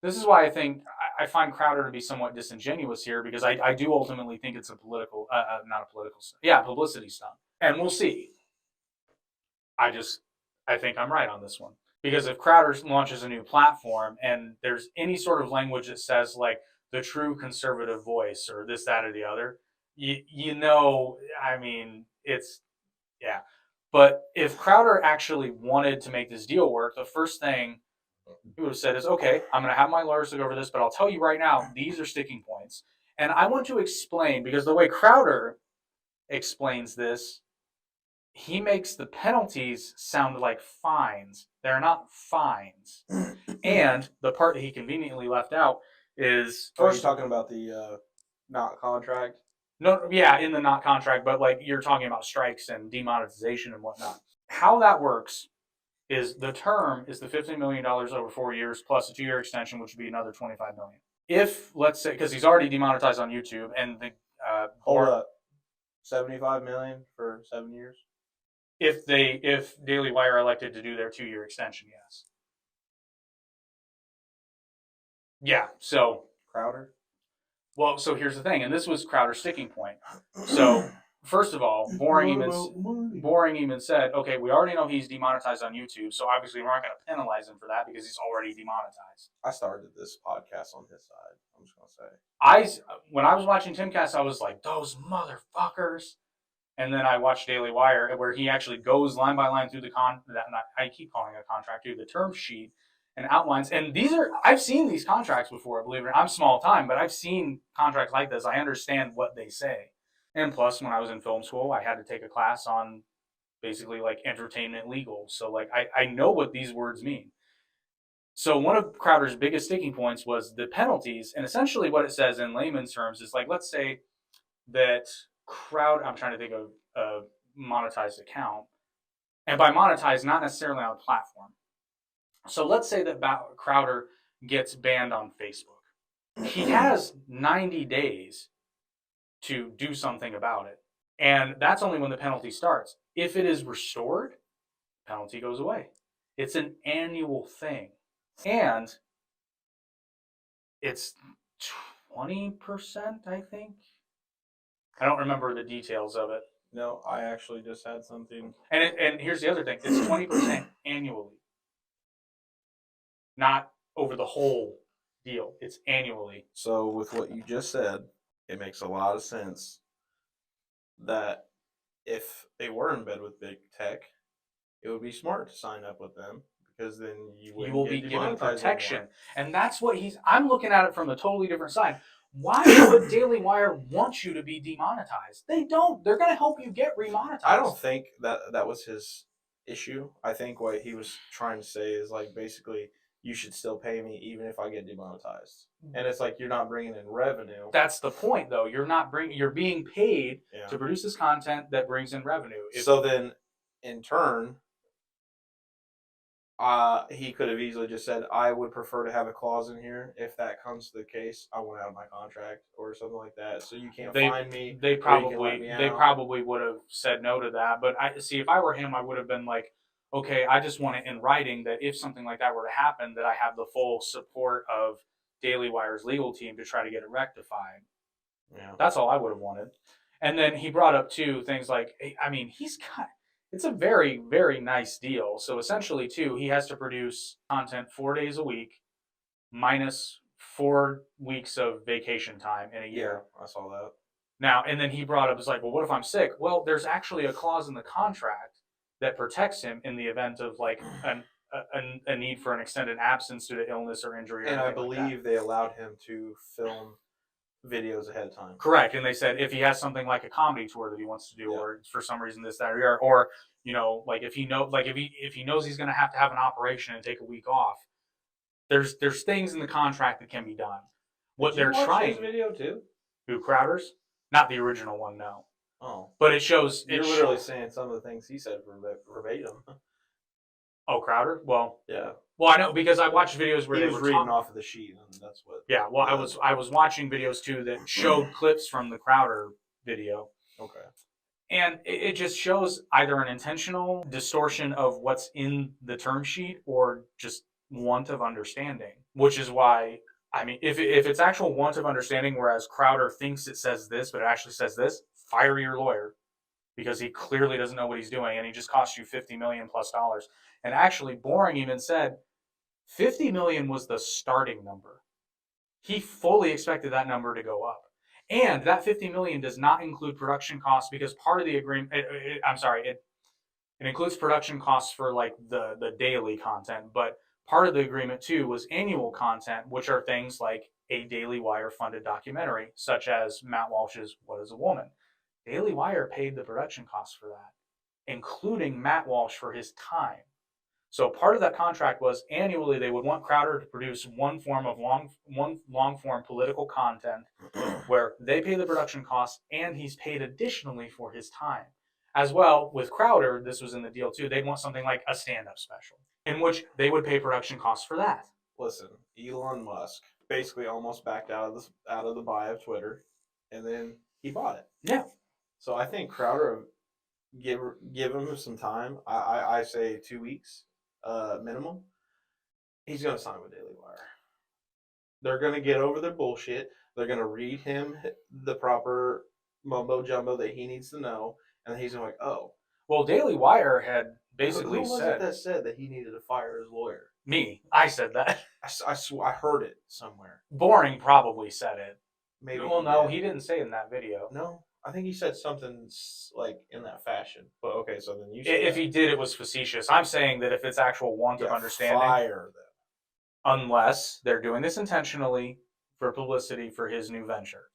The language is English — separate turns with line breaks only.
This is why I think I find Crowder to be somewhat disingenuous here, because I do ultimately think it's a political, not a political, yeah, publicity stunt, and we'll see. I just I think I'm right on this one, because if Crowder launches a new platform and there's any sort of language that says like the true conservative voice or this, that, or the other, I mean, it's yeah. But if Crowder actually wanted to make this deal work, the first thing he would have said is, okay, I'm going to have my lawyers look over this, but I'll tell you right now, these are sticking points. And I want to explain, because the way Crowder explains this, he makes the penalties sound like fines. They're not fines. And the part that he conveniently left out is...
Are you talking about the not contract?
No, yeah, in the not contract, but like you're talking about strikes and demonetization and whatnot. How that works is the term is the $15 million over 4 years plus a 2-year extension, which would be another $25 million. If, let's say, because he's already demonetized on YouTube, and the
hold up, $75 million for 7 years.
If Daily Wire elected to do their 2-year extension, yes. Yeah. So
Crowder.
Well, so here's the thing, and this was Crowder's sticking point. So first of all, Boring even said, okay, we already know he's demonetized on YouTube, so obviously we're not going to penalize him for that because he's already demonetized.
I started this podcast on his side. I'm just going to
say. When I was watching Timcast, I was like, those motherfuckers. And then I watched Daily Wire, where he actually goes line by line through I keep calling it a contract, the term sheet, and outlines. And I've seen these contracts before, believe it or not. I'm small time, but I've seen contracts like this. I understand what they say. And plus, when I was in film school, I had to take a class on basically like entertainment legal. So like I know what these words mean. So one of Crowder's biggest sticking points was the penalties. And essentially what it says in layman's terms is like, let's say that I'm trying to think of a monetized account. And by monetized, not necessarily on a platform. So let's say that Crowder gets banned on Facebook. He has 90 days to do something about it. And that's only when the penalty starts. If it is restored, penalty goes away. It's an annual thing. And it's 20%, I think. I don't remember the details of it.
No, I actually just had something.
And here's the other thing. It's 20% annually. Not over the whole deal. It's annually.
So with what you just said, it makes a lot of sense that if they were in bed with big tech, it would be smart to sign up with them, because then you will be given protection. Anymore.
And that's what I'm looking at it from a totally different side. Why would Daily Wire want you to be demonetized? They don't. They're going to help you get remonetized.
I don't think that was his issue. I think what he was trying to say is like basically you should still pay me even if I get demonetized. And it's like you're not bringing in revenue.
That's the point, though. You're being paid to produce this content that brings in revenue.
So then, in turn, he could have easily just said, I would prefer to have a clause in here. If that comes to the case, I want out of my contract or something like that. So you can't find me.
They probably would have said no to that. But if I were him, I would have been like, okay, I just want it in writing that if something like that were to happen, that I have the full support of Daily Wire's legal team to try to get it rectified.
Yeah.
That's all I would have wanted. And then he brought up too things like, I mean, it's a very, very nice deal. So essentially, too, he has to produce content 4 days a week minus 4 weeks of vacation time in a year.
Yeah, I saw that.
Now, and then he brought up, it's like, well, what if I'm sick? Well, there's actually a clause in the contract that protects him in the event of like a need for an extended absence due to illness or injury.
And I believe they allowed him to film videos ahead of time.
Correct. And they said if he has something like a comedy tour that he wants to do, or for some reason this, that, or like if he knows he's going to have an operation and take a week off, there's things in the contract that can be done.
What they're trying. His video too?
Who, Crowder's? Not the original one, no.
Oh,
but it shows.
You're literally saying some of the things he said verbatim.
Oh, Crowder? Well,
yeah.
Well, I know because I watched videos where
he
they
was
were
reading off of the sheet, and that's what.
Yeah, well, I was watching videos too that showed clips from the Crowder video.
Okay.
And it just shows either an intentional distortion of what's in the term sheet or just want of understanding. which is why, I mean, if it's actual want of understanding, whereas Crowder thinks it says this, but it actually says this, fire your lawyer because he clearly doesn't know what he's doing and he just cost you $50 million plus. And actually, Boring even said 50 million was the starting number. He fully expected that number to go up. And that 50 million does not include production costs because part of the agreement, it includes production costs for like the daily content, but part of the agreement too was annual content, which are things like a Daily Wire funded documentary, such as Matt Walsh's What is a Woman? Daily Wire paid the production costs for that, including Matt Walsh for his time. So part of that contract was annually they would want Crowder to produce one long form political content where they pay the production costs and he's paid additionally for his time. As well, with Crowder, this was in the deal too, they'd want something like a stand-up special in which they would pay production costs for that.
Listen, Elon Musk basically almost backed out of the buy of Twitter, and then he bought it.
Yeah.
So I think Crowder give him some time. I say 2 weeks minimum. He's gonna sign with Daily Wire. They're gonna get over their bullshit. They're gonna read him the proper mumbo jumbo that he needs to know, and he's gonna be like, oh.
Well, Daily Wire had basically
who was
said
it that said that he needed to fire his lawyer?
Me. I said that.
I heard it somewhere.
Boring probably said it.
Maybe.
Well, no, he didn't say it in that video.
No, I think he said something like in that fashion. But okay, so then you.
If he did, it was facetious. I'm saying that if it's actual want of understanding,
fire them.
Unless they're doing this intentionally for publicity for his new venture.